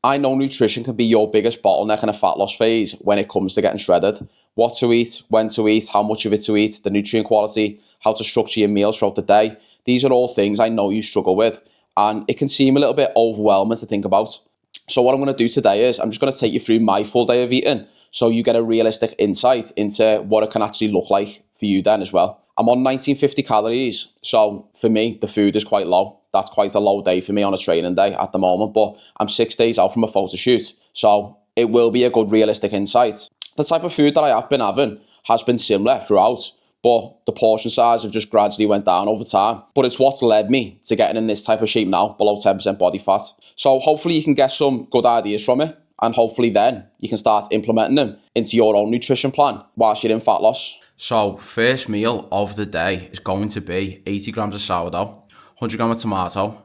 I know nutrition can be your biggest bottleneck in a fat loss phase when it comes to getting shredded. What to eat, when to eat, how much of it to eat, the nutrient quality, how to structure your meals throughout the day. These are all things I know you struggle with, and it can seem a little bit overwhelming to think about. So what I'm going to do today is I'm just going to take you through my full day of eating so you get a realistic insight into what it can actually look like for you then as well. I'm on 1950 calories, so for me, the food is quite low. That's quite a low day for me on a training day at the moment, but I'm 6 days out from a photo shoot, so it will be a good realistic insight. The type of food that I have been having has been similar throughout, but the portion size have just gradually went down over time. But it's what's led me to getting in this type of shape now, below 10% body fat. So hopefully you can get some good ideas from it, and hopefully then you can start implementing them into your own nutrition plan whilst you're in fat loss. So first meal of the day is going to be 80 grams of sourdough, 100 grams of tomato,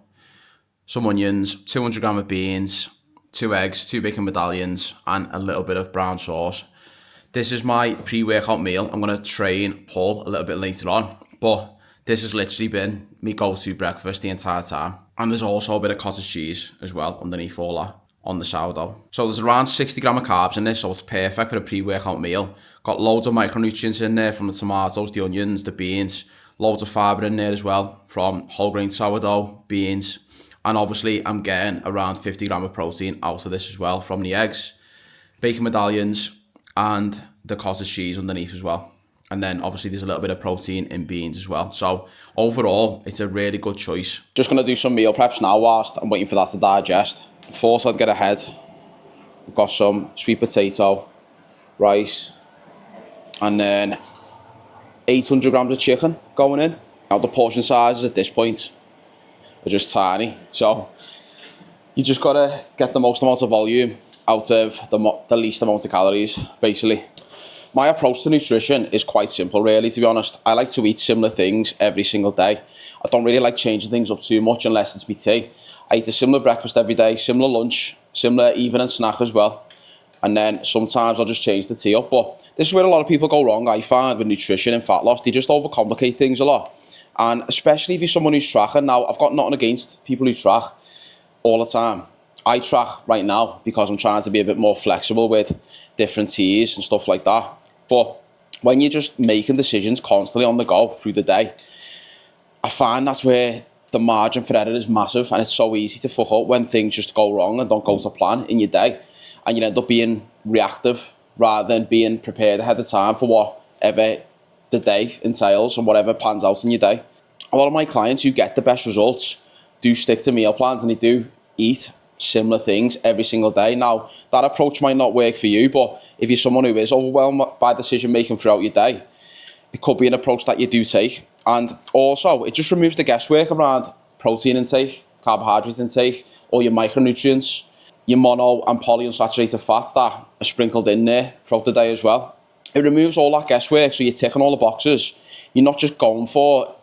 some onions, 200 grams of beans, 2 eggs, 2 bacon medallions, and a little bit of brown sauce. This is my pre-workout meal. I'm going to train pull a little bit later on, but this has literally been my go-to breakfast the entire time. And there's also a bit of cottage cheese as well underneath all that on the sourdough. So there's around 60 grams of carbs in this, so it's perfect for a pre-workout meal. Got loads of micronutrients in there from the tomatoes, the onions, the beans, loads of fibre in there as well from whole grain sourdough, beans, and obviously I'm getting around 50 grams of protein out of this as well from the eggs, bacon medallions, and the cottage cheese underneath as well. And then obviously there's a little bit of protein in beans as well. So overall, it's a really good choice. Just going to do some meal preps now whilst I'm waiting for that to digest. First, I'd get ahead. We've got some sweet potato, rice, and then 800 grams of chicken going in. Now the portion sizes at this point are just tiny. So you just got to get the most amount of volume out of the least amount of calories, basically. My approach to nutrition is quite simple, really, to be honest. I like to eat similar things every single day. I don't really like changing things up too much unless it's my tea. I eat a similar breakfast every day, similar lunch, similar evening snack as well. And then sometimes I'll just change the tea up. But this is where a lot of people go wrong, I find, with nutrition and fat loss. They just overcomplicate things a lot. And especially if you're someone who's tracking. Now, I've got nothing against people who track all the time. I track right now because I'm trying to be a bit more flexible with different teas and stuff like that. But when you're just making decisions constantly on the go through the day, I find that's where the margin for error is massive, and it's so easy to fuck up when things just go wrong and don't go to plan in your day, and you end up being reactive rather than being prepared ahead of time for whatever the day entails and whatever pans out in your day. A lot of my clients who get the best results do stick to meal plans, and they do eat similar things every single day. Now, that approach might not work for you, but if you're someone who is overwhelmed by decision making throughout your day, it could be an approach that you do take. And also, it just removes the guesswork around protein intake, carbohydrate intake, all your micronutrients, your mono and polyunsaturated fats that are sprinkled in there throughout the day as well. It removes all that guesswork, so you're ticking all the boxes. You're not just going for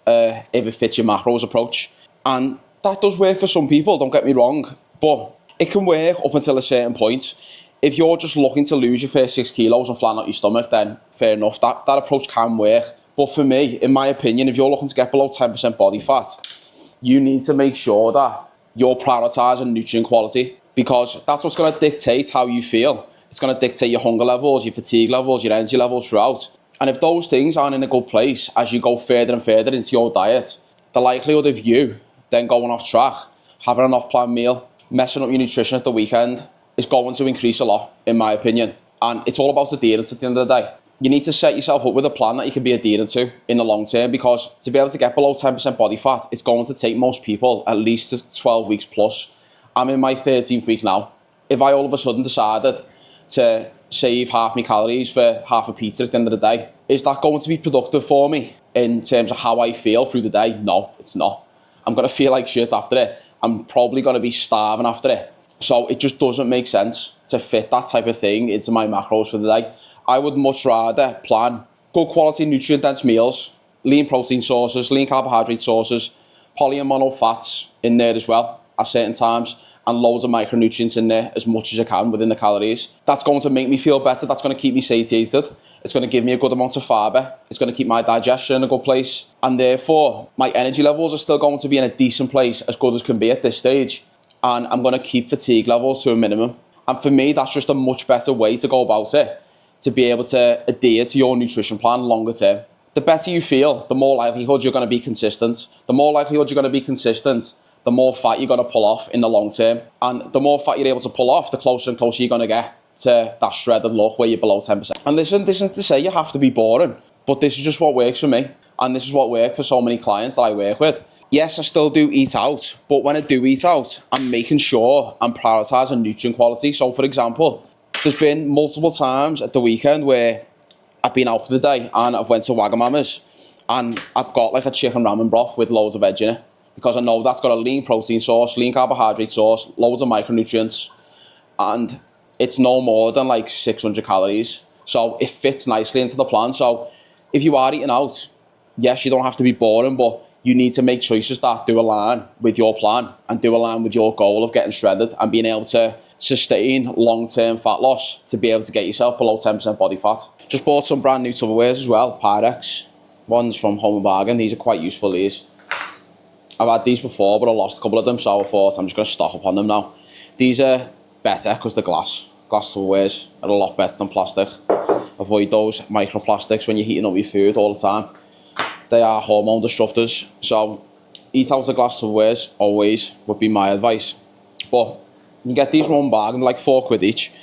if it fits your macros approach. And that does work for some people, don't get me wrong, but it can work up until a certain point. If you're just looking to lose your first 6 kilos and flatten out your stomach, then fair enough, that approach can work. But for me, in my opinion, if you're looking to get below 10% body fat, you need to make sure that you're prioritising nutrient quality, because that's what's going to dictate how you feel. It's going to dictate your hunger levels, your fatigue levels, your energy levels throughout. And if those things aren't in a good place as you go further and further into your diet, the likelihood of you then going off track, having an off-plan meal, messing up your nutrition at the weekend is going to increase a lot, in my opinion. And it's all about adherence at the end of the day. You need to set yourself up with a plan that you can be adherent to in the long term, because to be able to get below 10% body fat, it's going to take most people at least 12 weeks plus. I'm in my 13th week now. If I all of a sudden decided to save half my calories for half a pizza at the end of the day, is that going to be productive for me in terms of how I feel through the day? No, it's not. I'm going to feel like shit after it. I'm probably going to be starving after it. So it just doesn't make sense to fit that type of thing into my macros for the day. I would much rather plan good quality nutrient-dense meals, lean protein sources, lean carbohydrate sources, poly and mono fats in there as well at certain times, and loads of micronutrients in there as much as I can within the calories. That's going to make me feel better. That's going to keep me satiated. It's going to give me a good amount of fibre. It's going to keep my digestion in a good place. And therefore, my energy levels are still going to be in a decent place, as good as can be at this stage. and I'm going to keep fatigue levels to a minimum. And for me, that's just a much better way to go about it, to be able to adhere to your nutrition plan longer term. The better you feel, the more likelihood you're going to be consistent. The more likelihood you're going to be consistent, the more fat you're going to pull off in the long term. And the more fat you're able to pull off, the closer and closer you're going to get to that shredded look where you're below 10%. And listen, this isn't to say you have to be boring, but this is just what works for me. And this is what works for so many clients that I work with. Yes, I still do eat out, but when I do eat out, I'm making sure I'm prioritising nutrient quality. So for example, there's been multiple times at the weekend where I've been out for the day and I've went to Wagamama's and I've got like a chicken ramen broth with loads of veg in it, because I know that's got a lean protein source, lean carbohydrate source, loads of micronutrients, and it's no more than like 600 calories. So it fits nicely into the plan. So if you are eating out, yes, you don't have to be boring, but you need to make choices that do align with your plan and do align with your goal of getting shredded and being able to sustain long-term fat loss to be able to get yourself below 10% body fat. Just bought some brand new Tupperwares as well, Pyrex. Ones from Home and Bargain. These are quite useful, these. I've had these before, but I lost a couple of them, so I thought I'm just going to stock up on them now. These are better because they're glass. Glass Tupperwares are a lot better than plastic. Avoid those microplastics when you're heating up your food all the time. They are hormone disruptors, so eat out of glass Tupperwares always would be my advice. But you can get these one bag and they're like £4 each,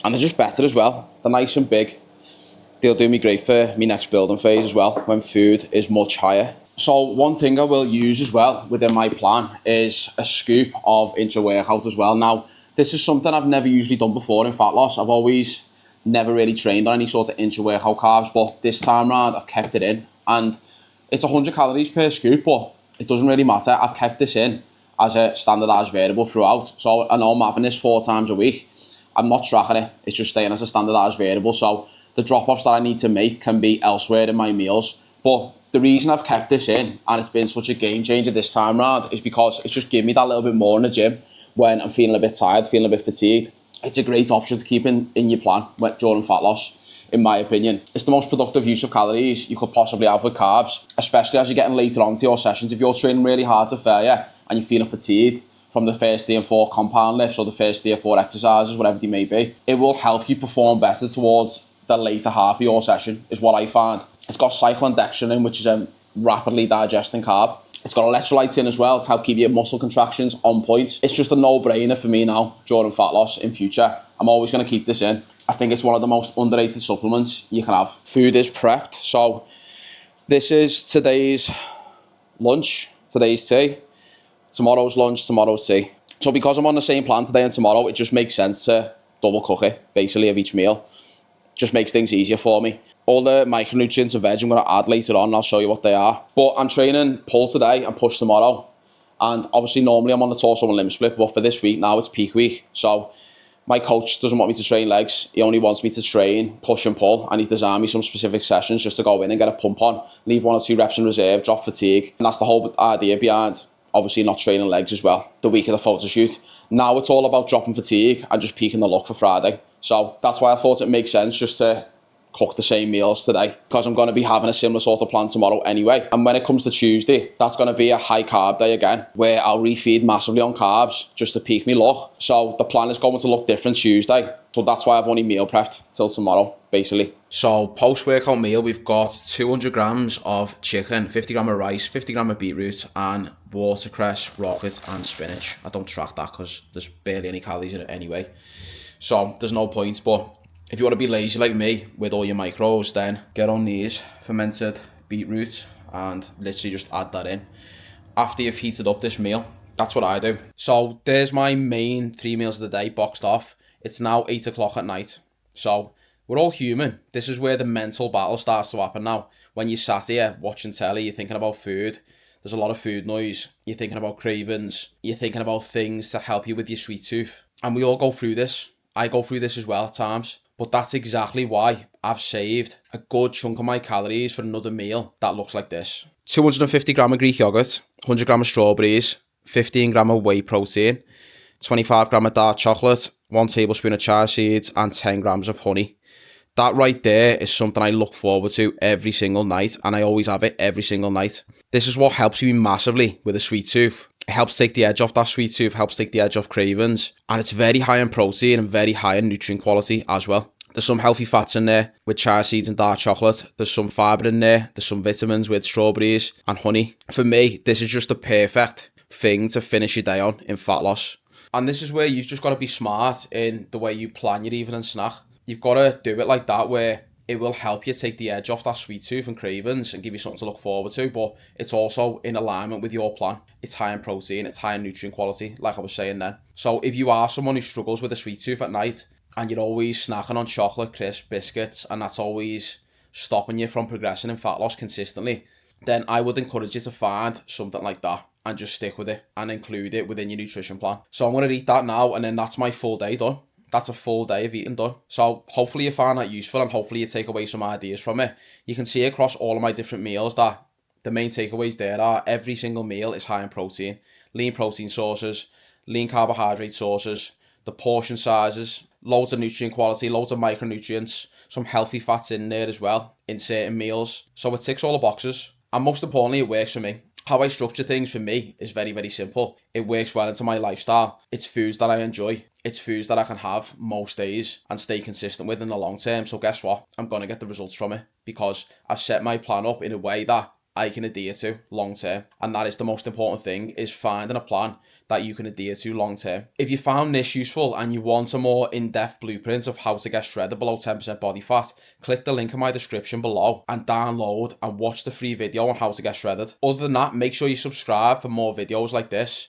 and they're just better as well. They're nice and big. They'll do me great for my next building phase as well, when food is much higher. So one thing I will use as well within my plan is a scoop of intra-workout as well. Now, this is something I've never usually done before in fat loss. I've always never really trained on any sort of intra-workout carbs, but this time around I've kept it in. And it's 100 calories per scoop, but it doesn't really matter. I've kept this in as a standardised variable throughout. So I know I'm having this 4 times a week. I'm not tracking it. It's just staying as a standardised variable. So the drop-offs that I need to make can be elsewhere in my meals. But the reason I've kept this in, and it's been such a game changer this time around, is because it's just given me that little bit more in the gym when I'm feeling a bit tired, feeling a bit fatigued. It's a great option to keep in your plan during fat loss. In my opinion, it's the most productive use of calories you could possibly have with carbs, especially as you're getting later on to your sessions. If you're training really hard to failure and you're feeling fatigued from the first 3 and 4 compound lifts or the first 3 or 4 exercises, whatever they may be, it will help you perform better towards the later half of your session, is what I find. It's got cyclodextrin in, which is a rapidly digesting carb. It's got electrolytes in as well to help keep your muscle contractions on point. It's just a no-brainer for me now during fat loss in future. I'm always going to keep this in. I think it's one of the most underrated supplements you can have. Food is prepped. So this is today's lunch, today's tea, tomorrow's lunch, tomorrow's tea. So because I'm on the same plan today and tomorrow, it just makes sense to double cook it, basically, of each meal. Just makes things easier for me. All the micronutrients and veg I'm going to add later on, and I'll show you what they are. But I'm training pull today and push tomorrow. And obviously normally I'm on the torso and limb split, but for this week now it's peak week. So my coach doesn't want me to train legs. He only wants me to train push and pull, and he's designed me some specific sessions just to go in and get a pump on, leave 1 or 2 reps in reserve, drop fatigue. And that's the whole idea behind obviously not training legs as well the week of the photo shoot. Now it's all about dropping fatigue and just peaking the look for Friday. So that's why I thought it makes sense just to cook the same meals today, because I'm going to be having a similar sort of plan tomorrow anyway. And when it comes to Tuesday, that's going to be a high carb day again, where I'll refeed massively on carbs just to peak me look. So the plan is going to look different Tuesday. So that's why I've only meal prepped till tomorrow, basically. So post-workout meal, we've got 200 grams of chicken, 50 gram of rice, 50 gram of beetroot, and watercress, rocket, and spinach. I don't track that because there's barely any calories in it anyway. So there's no point, but if you want to be lazy like me with all your macros, then get on these fermented beetroot and literally just add that in after you've heated up this meal. That's what I do. So there's my main 3 meals of the day boxed off. It's now 8 o'clock at night. So we're all human. This is where the mental battle starts to happen now. When you're sat here watching telly, you're thinking about food. There's a lot of food noise. You're thinking about cravings. You're thinking about things to help you with your sweet tooth. And we all go through this. I go through this as well at times. But that's exactly why I've saved a good chunk of my calories for another meal that looks like this. 250 gram of Greek yogurt, 100 gram of strawberries, 15 gram of whey protein, 25 gram of dark chocolate, 1 tablespoon of chia seeds, and 10 grams of honey. That right there is something I look forward to every single night, and I always have it every single night. This is what helps me massively with a sweet tooth. It helps take the edge off that sweet tooth, helps take the edge off cravings, and it's very high in protein and very high in nutrient quality as well. There's some healthy fats in there with chia seeds and dark chocolate. There's some fibre in there. There's some vitamins with strawberries and honey. For me, this is just the perfect thing to finish your day on in fat loss. And this is where you've just got to be smart in the way you plan your evening snack. You've got to do it like that, where it will help you take the edge off that sweet tooth and cravings and give you something to look forward to, but it's also in alignment with your plan. It's high in protein, it's high in nutrient quality, like I was saying then. So if you are someone who struggles with a sweet tooth at night and you're always snacking on chocolate, crisp, biscuits, and that's always stopping you from progressing in fat loss consistently, then I would encourage you to find something like that and just stick with it and include it within your nutrition plan. So I'm going to eat that now, and then that's my full day done. That's a full day of eating done. So hopefully you find that useful, and hopefully you take away some ideas from it. You can see across all of my different meals that the main takeaways there are every single meal is high in protein, lean protein sources, lean carbohydrate sources, the portion sizes, loads of nutrient quality, loads of micronutrients, some healthy fats in there as well in certain meals. So it ticks all the boxes, and most importantly, it works for me. How I structure things for me is very, very simple. It works well into my lifestyle. It's foods that I enjoy. It's foods that I can have most days and stay consistent with in the long term. So guess what? I'm going to get the results from it because I've set my plan up in a way that I can adhere to long term. And that is the most important thing, is finding a plan that you can adhere to long term. If you found this useful and you want a more in-depth blueprint of how to get shredded below 10% body fat, click the link in my description below and download and watch the free video on how to get shredded. Other than that, make sure you subscribe for more videos like this.